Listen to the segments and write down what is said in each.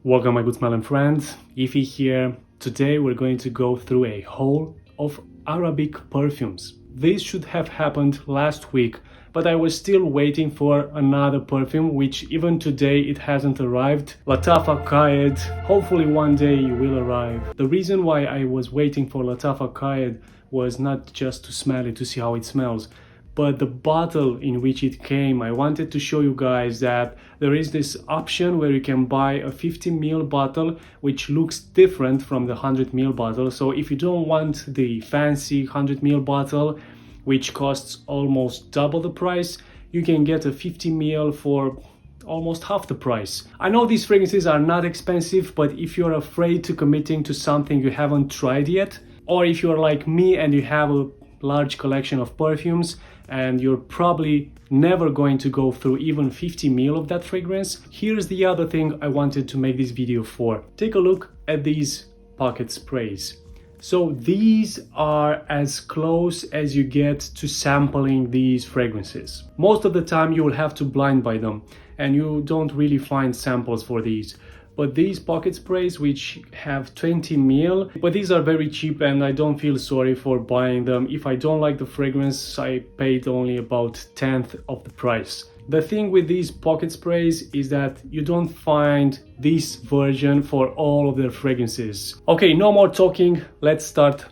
Welcome my good smelling friends, Ify here. Today we're going to go through a haul of Arabic perfumes. This should have happened last week, but I was still waiting for another perfume, which even today it hasn't arrived. Lattafa Kayad, hopefully one day it will arrive. The reason why I was waiting for Lattafa Kayad was not just to smell it, to see how it smells, but the bottle in which it came. I wanted to show you guys that there is this option where you can buy a 50 ml bottle which looks different from the 100 ml bottle. So if you don't want the fancy 100 ml bottle which costs almost double the price, you can get a 50 ml for almost half the price. I know these fragrances are not expensive, but if you're afraid to committing to something you haven't tried yet, or if you're like me and you have a large collection of perfumes and you're probably never going to go through even 50 ml of that fragrance, here's the other thing I wanted to make this video for. Take a look at these pocket sprays. So these are as close as you get to sampling these fragrances. Most of the time you will have to blind buy them and you don't really find samples for these. But these pocket sprays which have 20 ml, but these are very cheap and I don't feel sorry for buying them. If I don't like the fragrance, I paid only about 1/10 of the price. The thing with these pocket sprays is that you don't find this version for all of their fragrances. Okay, no more talking, let's start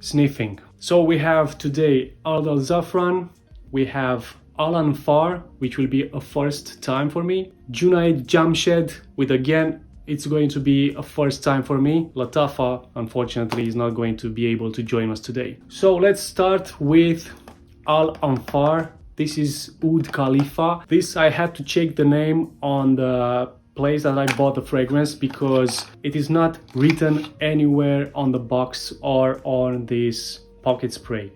sniffing. So we have today Ard Al Zaafaran, we have Al-Anfar, which will be a first time for me. Junaid Jamshed, with again, it's going to be a first time for me. Lattafa, unfortunately, is not going to be able to join us today. So let's start with Al-Anfar. This is Ud Khalifa. This I had to check the name on the place that I bought the fragrance because it is not written anywhere on the box or on this pocket spray.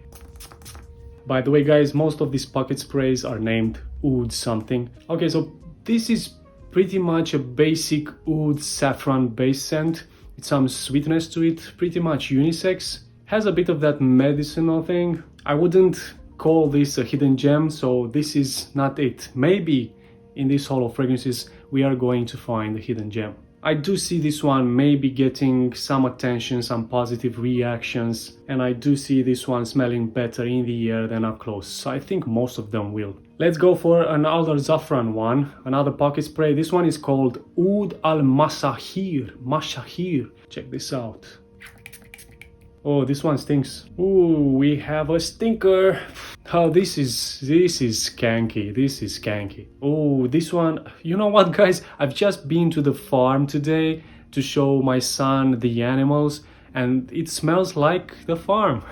By the way guys, most of these pocket sprays are named Oud something. Okay, so this is pretty much a basic Oud saffron base scent. It's some sweetness to it, pretty much unisex. Has a bit of that medicinal thing. I wouldn't call this a hidden gem, so this is not it. Maybe in this haul of fragrances we are going to find a hidden gem. I do see this one maybe getting some attention, some positive reactions, and I do see this one smelling better in the air than up close. So I think most of them will. Let's go for an Ard Al Zaafaran one, another pocket spray. This one is called Oud Al Mashahir. Check this out. Oh, this one stinks. Ooh, we have a stinker. Oh, this is skanky. This is skanky. Oh, this one, you know what guys? I've just been to the farm today to show my son the animals and it smells like the farm.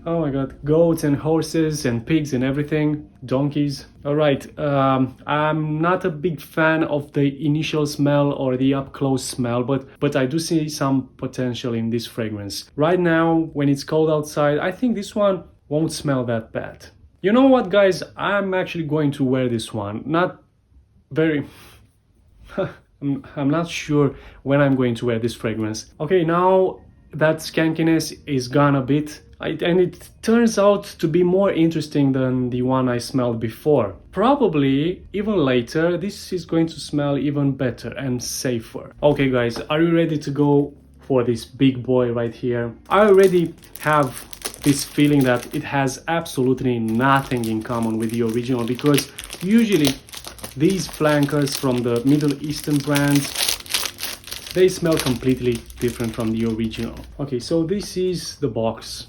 Oh my god, goats and horses and pigs and everything, donkeys. All right, I'm not a big fan of the initial smell or the up close smell, but I do see some potential in this fragrance. Right now, when it's cold outside, I think this one won't smell that bad. You know what guys, I'm actually going to wear this one. Not very... I'm not sure when I'm going to wear this fragrance. Okay, now that skankiness is gone a bit. And it turns out to be more interesting than the one I smelled before. Probably even later this is going to smell even better and safer. Okay guys, are you ready to go for this big boy right here? I already have this feeling that it has absolutely nothing in common with the original, because usually these flankers from the Middle Eastern brands, they smell completely different from the original. Okay, so this is the box.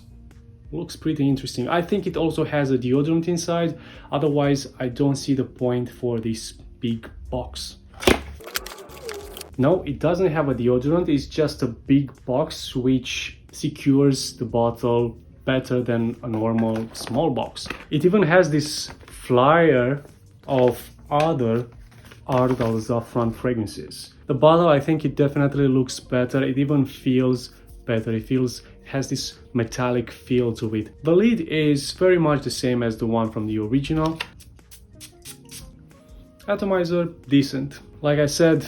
Looks pretty interesting. I think it also has a deodorant inside, otherwise I don't see the point for this big box. No, it doesn't have a deodorant, it's just a big box which secures the bottle better than a normal small box. It even has this flyer of other Ard Al Zaafaran fragrances. The bottle, I think it definitely looks better, it even feels better, it has this metallic feel to it. The lid is very much the same as the one from the original. Atomizer, decent. Like I said,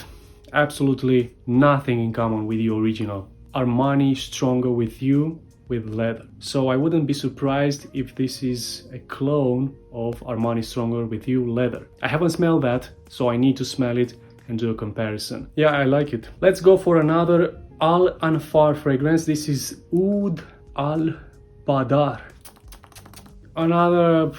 absolutely nothing in common with the original. Armani Stronger With You with leather. So I wouldn't be surprised if this is a clone of Armani Stronger With You leather. I haven't smelled that, so I need to smell it and do a comparison. Yeah, I like it. Let's go for another Al-Anfar fragrance. This is Oud Al Badar. Another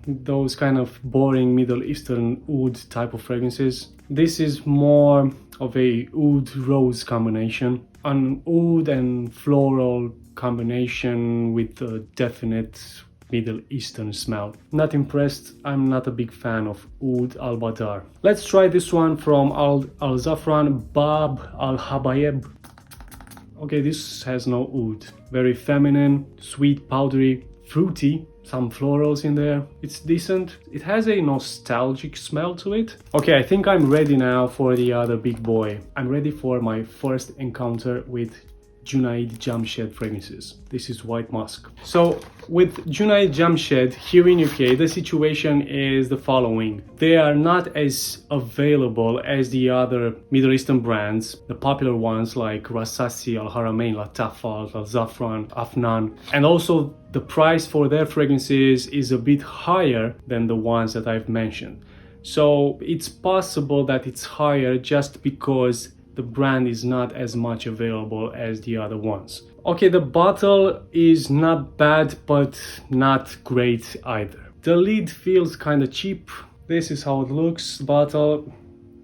those kind of boring Middle Eastern oud type of fragrances. This is more of a oud rose combination, an oud and floral combination with a definite Middle Eastern smell. Not impressed. I'm not a big fan of Oud Al Badar. Let's try this one from Al Zafran Bab Al Habayeb. Okay, this has no oud. Very feminine, sweet, powdery, fruity, some florals in there. It's decent. It has a nostalgic smell to it. Okay, I think I'm ready now for the other big boy. I'm ready for my first encounter with Junaid Jamshed fragrances. This is White Musk. So with Junaid Jamshed here in UK, the situation is the following. They are not as available as the other Middle Eastern brands, the popular ones like Rasasi, Al Haramain, Lattafa, Al Zafran, Afnan, and also the price for their fragrances is a bit higher than the ones that I've mentioned. So it's possible that it's higher just because the brand is not as much available as the other ones. Okay, the bottle is not bad, but not great either. The lid feels kind of cheap. This is how it looks. Bottle,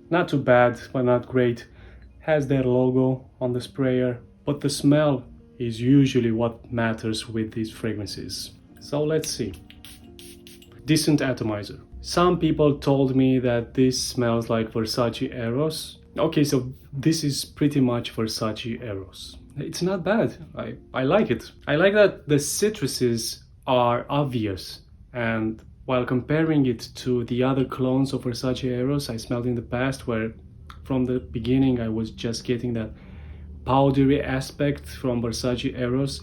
not too bad, but not great. Has their logo on the sprayer, but the smell is usually what matters with these fragrances. So let's see. Decent atomizer. Some people told me that this smells like Versace Eros. Okay, so this is pretty much Versace Eros. It's not bad. I like it. I like that the citruses are obvious, and while comparing it to the other clones of Versace Eros I smelled in the past, where from the beginning I was just getting that powdery aspect from Versace Eros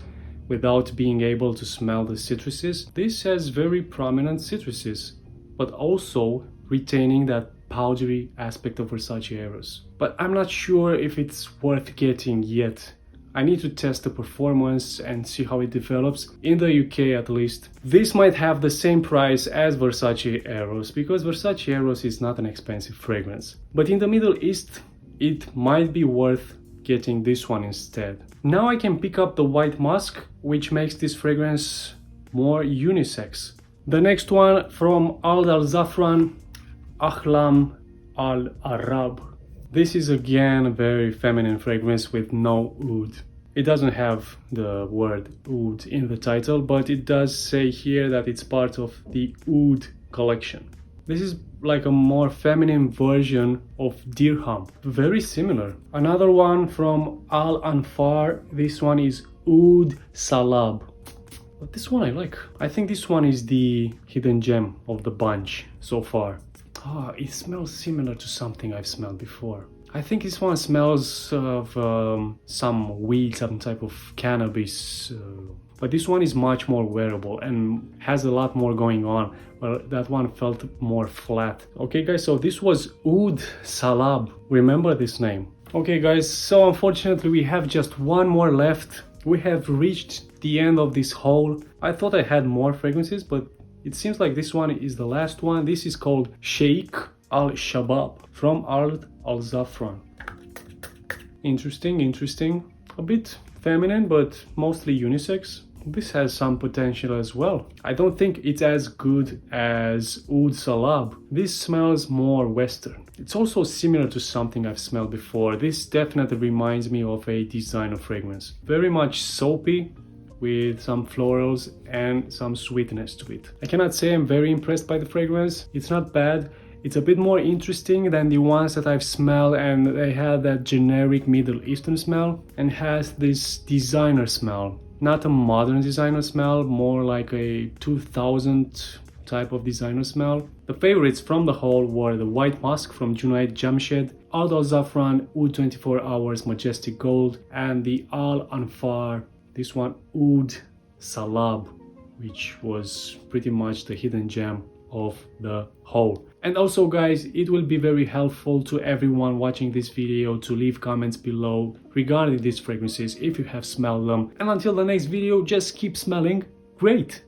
without being able to smell the citruses. This has very prominent citruses, but also retaining that powdery aspect of Versace Eros. But I'm not sure if it's worth getting yet. I need to test the performance and see how it develops. In the UK at least, this might have the same price as Versace Eros, because Versace Eros is not an expensive fragrance. But in the Middle East, it might be worth getting this one instead. Now I can pick up the White Musk, which makes this fragrance more unisex. The next one from Ard Al Zaafaran Oud Al Arab. This is again a very feminine fragrance with no oud. It doesn't have the word oud in the title, but it does say here that it's part of the Oud collection. This is like a more feminine version of Dirham. Very similar. Another one from Al-Anfar. This one is Oud Salab. But this one I like. I think this one is the hidden gem of the bunch so far. Ah, it smells similar to something I've smelled before. I think this one smells of some weed, some type of cannabis. But this one is much more wearable and has a lot more going on. Well, that one felt more flat. Okay guys, so this was Oud Salab. Remember this name. Okay guys, so unfortunately we have just one more left. We have reached the end of this haul. I thought I had more fragrances, but it seems like this one is the last one. This is called Sheikh Al Shabab from Ard Al Zaafaran. Interesting. A bit feminine, but mostly unisex. This has some potential as well. I don't think it's as good as Oud Salab. This smells more Western. It's also similar to something I've smelled before. This definitely reminds me of a designer fragrance. Very much soapy, with some florals and some sweetness to it. I cannot say I'm very impressed by the fragrance. It's not bad. It's a bit more interesting than the ones that I've smelled, and they had that generic Middle Eastern smell and has this designer smell. Not a modern designer smell, more like a 2000 type of designer smell. The favorites from the haul were the White Musk from Junaid Jamshed, Ard Al Zaafaran Oud 24 Hours Majestic Gold, and the Al-Anfar, this one Oud Salab, which was pretty much the hidden gem of the haul. And also guys, it will be very helpful to everyone watching this video to leave comments below regarding these fragrances if you have smelled them. And until the next video, just keep smelling great!